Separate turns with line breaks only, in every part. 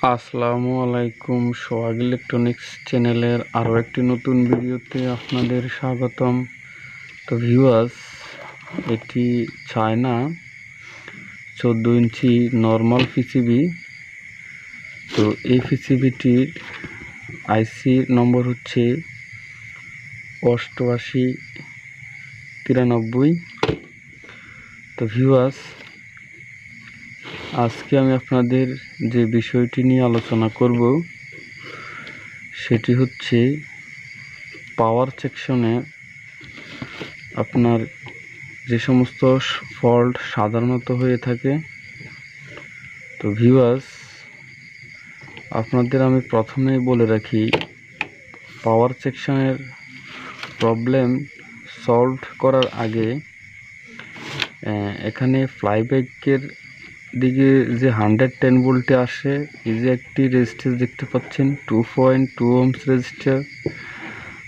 আসসালামু আলাইকুম। সোহাগ ইলেকট্রনিক্স চ্যানেলের আরও একটি নতুন ভিডিওতে আপনাদের স্বাগতম। তো ভিউয়ার্স, এটি চায়না 14 ইঞ্চি নর্মাল পিসিবি। তো এই পিসিবিটির আইসি নম্বর হচ্ছে 8893। তো ভিউয়ার্স, আজকে আমি আপনাদের যে বিষয়টি নিয়ে আলোচনা করব সেটি হচ্ছে পাওয়ার সেকশনে আপনার যে সমস্ত ফল্ট সাধারণত হয়ে থাকে। তো ভিউয়ার্স, আপনাদের আমি প্রথমেই বলে রাখি, পাওয়ার সেকশনের প্রবলেম সলভ করার আগে এখানে ফ্লাইব্যাকের দিকে যে 110 ভোল্টে আসে, এই যে একটি রেজিস্ট্যান্স দেখতে পাচ্ছেন 2.2 ohms রেজিস্টার।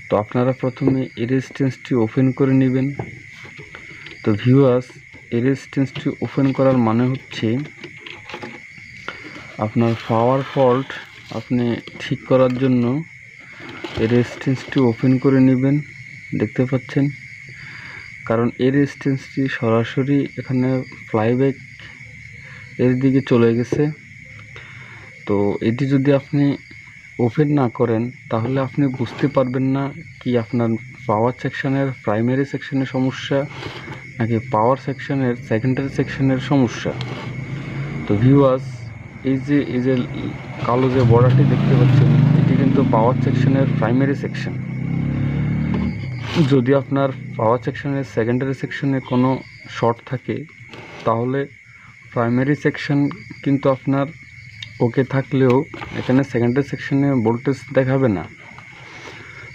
তো আপনারা প্রথমে এই রেজিস্ট্যান্সটি ওপেন করে নেবেন। তো ভিউয়ার্স, এই রেজিস্ট্যান্সটি ওপেন করার মানে হচ্ছে আপনার পাওয়ার ফল্ট আপনি ঠিক করার জন্য এই রেজিস্ট্যান্সটি ওপেন করে নেবেন। দেখতে পাচ্ছেন, কারণ এই রেজিস্ট্যান্সটি সরাসরি এখানে ফ্লাইব্যাক এর দিকে চলে গেছে। তো এটি যদি আপনি ওপেন না করেন তাহলে আপনি বুঝতে পারবেন না কি আপনার পাওয়ার সেকশনের প্রাইমারি সেকশনের সমস্যা নাকি পাওয়ার সেকশনের সেকেন্ডারি সেকশনের সমস্যা। তো ভিউয়ার্স, এই যে কালো যে বর্ডারটি দেখতে পাচ্ছেন, এটি কিন্তু পাওয়ার সেকশনের প্রাইমারি সেকশন। যদি আপনার পাওয়ার সেকশনের সেকেন্ডারি সেকশনে কোনো শর্ট থাকে তাহলে প্রাইমারি সেকশন কিন্তু আপনার ওকে থাকলেও এখানে সেকেন্ডারি সেকশনে ভোল্টেজ দেখাবে না।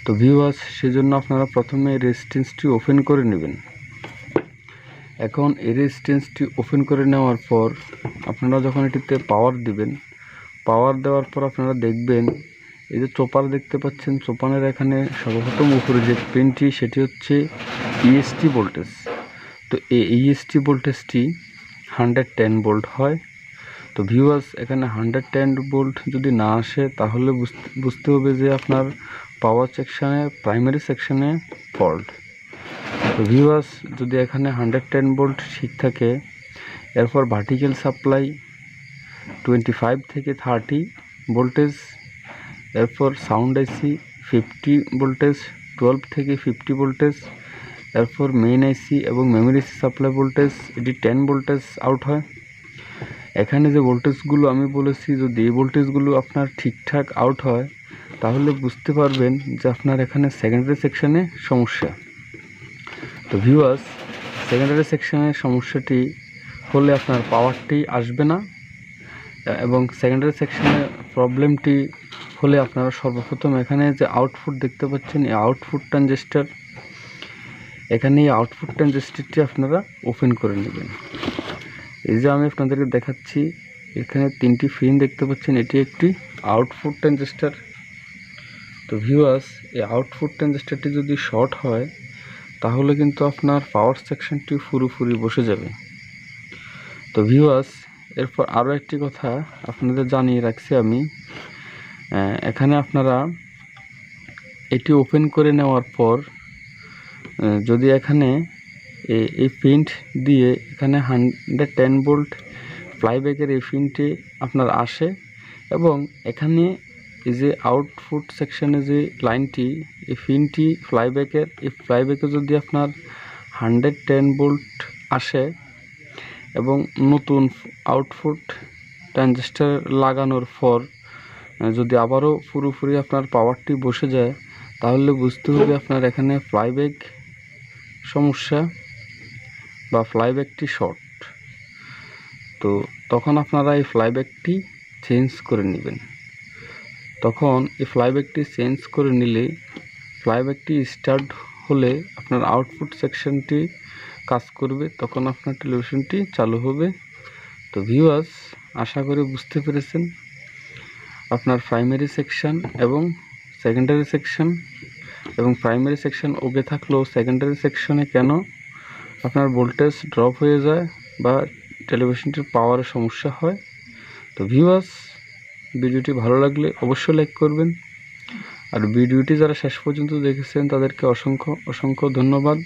তো ভিউয়ার্স, সেজন্য আপনারা প্রথমে রেজিস্ট্যান্সটি ওপেন করে নেবেন। এখন এই রেজিস্ট্যান্সটি ওপেন করে নেওয়ার পর আপনারা যখন এটিতে পাওয়ার দিবেন, পাওয়ার দেওয়ার পর আপনারা দেখবেন এই যে চোপার দেখতে পাচ্ছেন, চোপানের এখানে সর্বপ্রথম উপরে যে পিনটি সেটি হচ্ছে ইএসটি ভোল্টেজ। তো এই ইএসটি ভোল্টেজটি 110 ভোল্ট হয়। তো ভিউয়ার্স, এখানে 110 ভোল্ট যদি না আসে তাহলে বুঝতে হবে যে আপনার পাওয়ার সেকশনে প্রাইমারি সেকশনে ফল্ট। তো ভিউয়ার্স, যদি এখানে 110 ভোল্ট ঠিক থাকে, এরপর ভার্টিক্যাল সাপ্লাই 25 থেকে 30 ভোল্টেজ, এরপর সাউন্ড আইসি 50 ভোল্টেজ, 12 থেকে 50 ভোল্টেজ, এরপর মেইন আইসি এবং মেমোরি সাপ্লাই ভোল্টেজ এটি 10 ভোল্টেজ আউট হয়। এখানে যে ভোল্টেজগুলো আমি বলেছি, যদি এই ভোল্টেজগুলো আপনার ঠিকঠাক আউট হয় তাহলে বুঝতে পারবেন যে আপনার এখানে সেকেন্ডারি সেকশনে সমস্যা। তো ভিউয়ার্স, সেকেন্ডারি সেকশনের সমস্যাটি হলে আপনার পাওয়ারটি আসবে না, এবং সেকেন্ডারি সেকশনের প্রবলেমটি হলে আপনারা সর্বপ্রথম এখানে যে আউটপুট দেখতে পাচ্ছেন, এই আউটপুট ট্রানজিস্টর, এখানে এই আউটপুট ট্রানজিস্টরটি আপনারা ওপেন করে নেবেন। এই যে আমি আপনাদেরকে দেখাচ্ছি, এখানে 3টি পিন দেখতে পাচ্ছেন, এটি একটি আউটপুট ট্রানজিস্টর। তো ভিউয়ার্স, এই আউটপুট ট্রানজিস্টরটি যদি শর্ট হয় তাহলে কিন্তু আপনার পাওয়ার সেকশনটি পুরোপুরি বসে যাবে। তো ভিউয়ার্স, এরপর আরও একটি কথা আপনাদের জানিয়ে রাখছি আমি, এখানে আপনারা এটি ওপেন করে নেওয়ার পর যদি এখানে এই পিন দিয়ে এখানে 110 ভোল্ট ফ্লাইব্যাকের এই পিনটি আপনার আসে, এবং এখানে এই যে আউটপুট সেকশনে যে লাইনটি, এই পিনটি ফ্লাইব্যাকের, এই ফ্লাইব্যাকে যদি আপনার 110 ভোল্ট আসে এবং নতুন আউটপুট ট্রানজিস্টর লাগানোর পর যদি আবারও পুরোপুরি আপনার পাওয়ারটি বসে যায় তাহলে বুঝতে হবে আপনার এখানে ফ্লাইব্যাক সমস্যা বা ফ্লাইব্যাকটি শর্ট। তো তখন আপনারা এই ফ্লাইব্যাকটি চেঞ্জ করে নেবেন। তখন এই ফ্লাইব্যাকটি চেঞ্জ করে নিলে ফ্লাইব্যাকটি স্টার্ট হলে আপনার আউটপুট সেকশনটি কাজ করবে, তখন আপনার টেলিভিশনটি চালু হবে। তো ভিউয়ার্স, আশা করি বুঝতে পেরেছেন আপনার প্রাইমারি সেকশন এবং সেকেন্ডারি সেকশন, এবং প্রাইমারি সেকশন ওকে থাকলেও সেকেন্ডারি সেকশনে কেন আপনার ভোল্টেজ ড্রপ হয়ে যায় বা টেলিভিশনটির পাওয়ারের সমস্যা হয়। তো ভিউয়ার্স, ভিডিওটি ভালো লাগলে অবশ্যই লাইক করবেন। আর ভিডিওটি যারা শেষ পর্যন্ত দেখেছেন তাদেরকে অসংখ্য ধন্যবাদ।